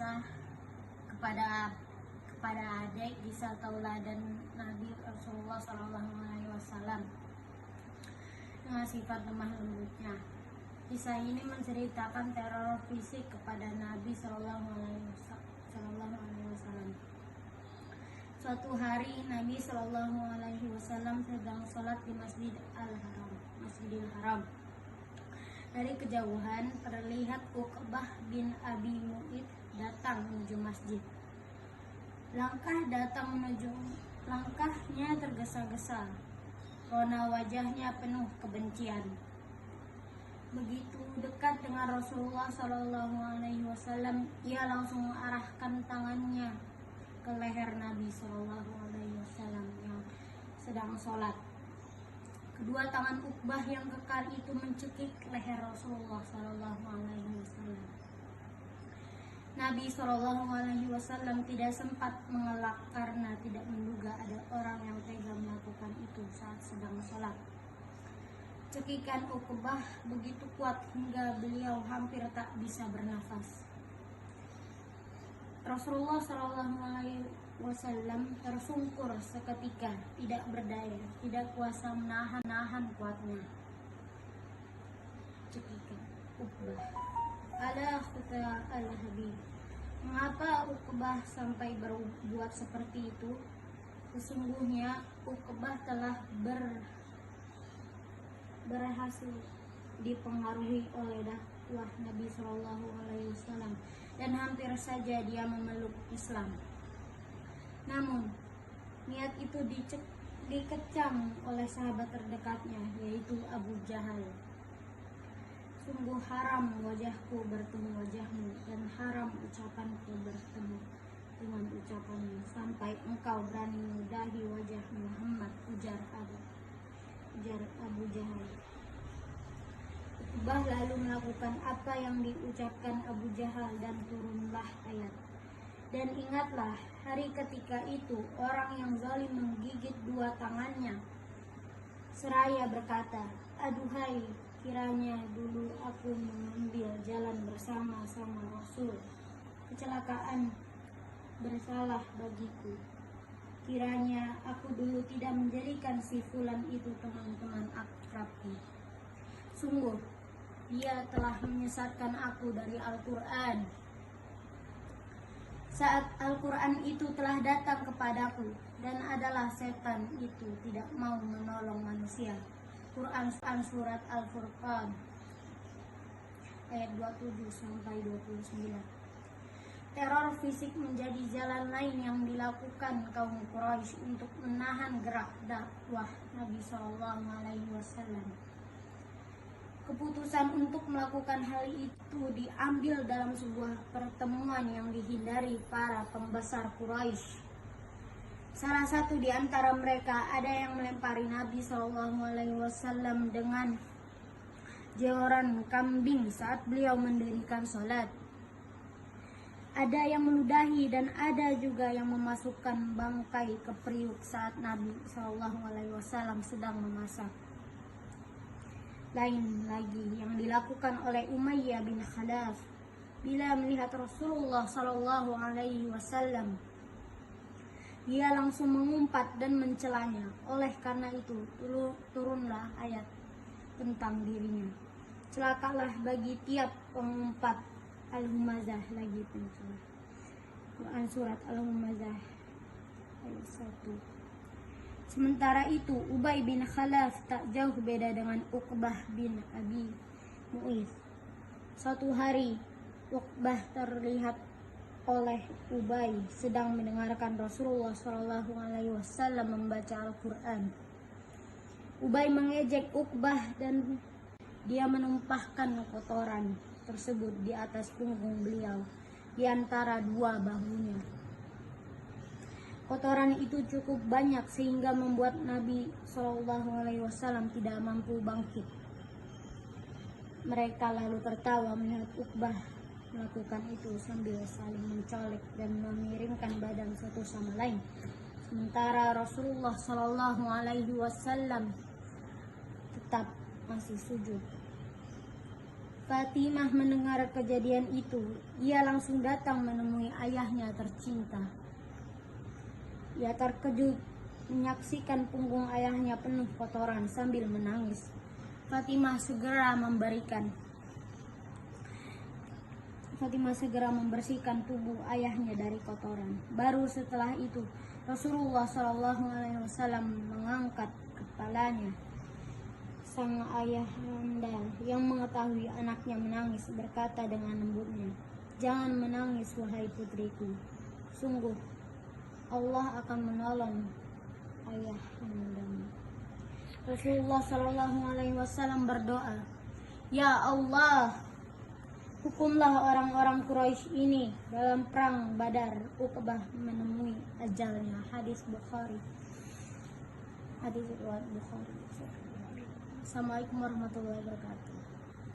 kisah kepada adik, kisah tauladan Nabi Rasulullah SAW dengan sifat lemah lembutnya. Kisah ini menceritakan teror fisik kepada Nabi SAW. Suatu hari Nabi SAW sedang sholat di Masjidil Haram. Dari kejauhan terlihat Uqbah bin Abi Mu'id datang menuju masjid. Langkahnya tergesa-gesa, karena wajahnya penuh kebencian. Begitu dekat dengan Rasulullah SAW, ia langsung mengarahkan tangannya ke leher Nabi SAW yang sedang sholat. Kedua tangan Uqbah yang kekar itu mencekik leher Rasulullah SAW. Nabi SAW tidak sempat mengelak karena tidak menduga ada orang yang tega melakukan itu saat sedang sholat. Cekikan Uqbah begitu kuat hingga beliau hampir tak bisa bernafas. Rasulullah SAW tersungkur seketika, tidak berdaya, tidak kuasa menahan kuatnya. Cekikan Uqbah. Ala khuta al-habib. Mengapa Uqbah sampai berbuat seperti itu? Sesungguhnya Uqbah telah berhasil dipengaruhi oleh dakwah Nabi SAW dan hampir saja dia memeluk Islam. Namun niat itu dikecam oleh sahabat terdekatnya, yaitu Abu Jahal. Sungguh haram wajahku bertemu wajahmu, dan haram ucapanku bertemu dengan ucapanmu, sampai engkau berani meludahi wajah Muhammad, ujar Abu Jahal. Uqbah lalu melakukan apa yang diucapkan Abu Jahal dan turunlah ayat. Dan ingatlah hari ketika itu orang yang zalim menggigit dua tangannya seraya berkata, aduhai, kiranya dulu aku mengambil jalan bersama-sama Rasul. Kecelakaan bersalah bagiku. Kiranya aku dulu tidak menjadikan si fulan itu teman-teman akrabku. Sungguh, dia telah menyesatkan aku dari Al-Quran. Saat Al-Quran itu telah datang kepadaku, dan adalah setan itu tidak mau menolong manusia. Quran surat Al-Furqan ayat 27-29. Teror fisik menjadi jalan lain yang dilakukan kaum Quraisy untuk menahan gerak dakwah Nabi SAW. Keputusan untuk melakukan hal itu diambil dalam sebuah pertemuan yang dihindari para pembesar Quraisy. Salah satu di antara mereka ada yang melempari Nabi SAW dengan joran kambing saat beliau mendirikan sholat. Ada yang meludahi dan ada juga yang memasukkan bangkai ke periuk saat Nabi SAW sedang memasak. Lain lagi yang dilakukan oleh Umayyah bin Khalaf bila melihat Rasulullah SAW, dia langsung mengumpat dan mencelanya. Oleh karena itu turunlah ayat tentang dirinya. Celakalah bagi tiap pengumpat. Al-Humazah lagi pencela. Quran surat Al-Humazah ayat 1. Sementara itu Ubay bin Khalaf tak jauh beda dengan Uqbah bin Abi Mu'id. Suatu hari Uqbah terlihat oleh Ubay sedang mendengarkan Rasulullah SAW membaca Al-Quran. Ubay mengejek Uqbah dan dia menumpahkan kotoran tersebut di atas punggung beliau di antara dua bahunya. Kotoran itu cukup banyak sehingga membuat Nabi SAW tidak mampu bangkit. Mereka lalu tertawa melihat Uqbah melakukan itu sambil saling mencolek dan memiringkan badan satu sama lain. Sementara Rasulullah SAW tetap masih sujud. Fatimah mendengar kejadian itu. Ia langsung datang menemui ayahnya tercinta. Ia terkejut menyaksikan punggung ayahnya penuh kotoran sambil menangis. Fatimah segera membersihkan tubuh ayahnya dari kotoran. Baru setelah itu Rasulullah SAW mengangkat kepalanya. Sang ayahanda yang mengetahui anaknya menangis berkata dengan lembutnya, "Jangan menangis wahai putriku. Sungguh Allah akan menolong ayahandamu." Rasulullah SAW berdoa, "Ya Allah, hukumlah orang-orang Quraisy ini dalam perang Badar. Uqbah menemui ajalnya." Hadis Bukhari. Hadis riwayat Bukhari. Assalamualaikum warahmatullahi wabarakatuh.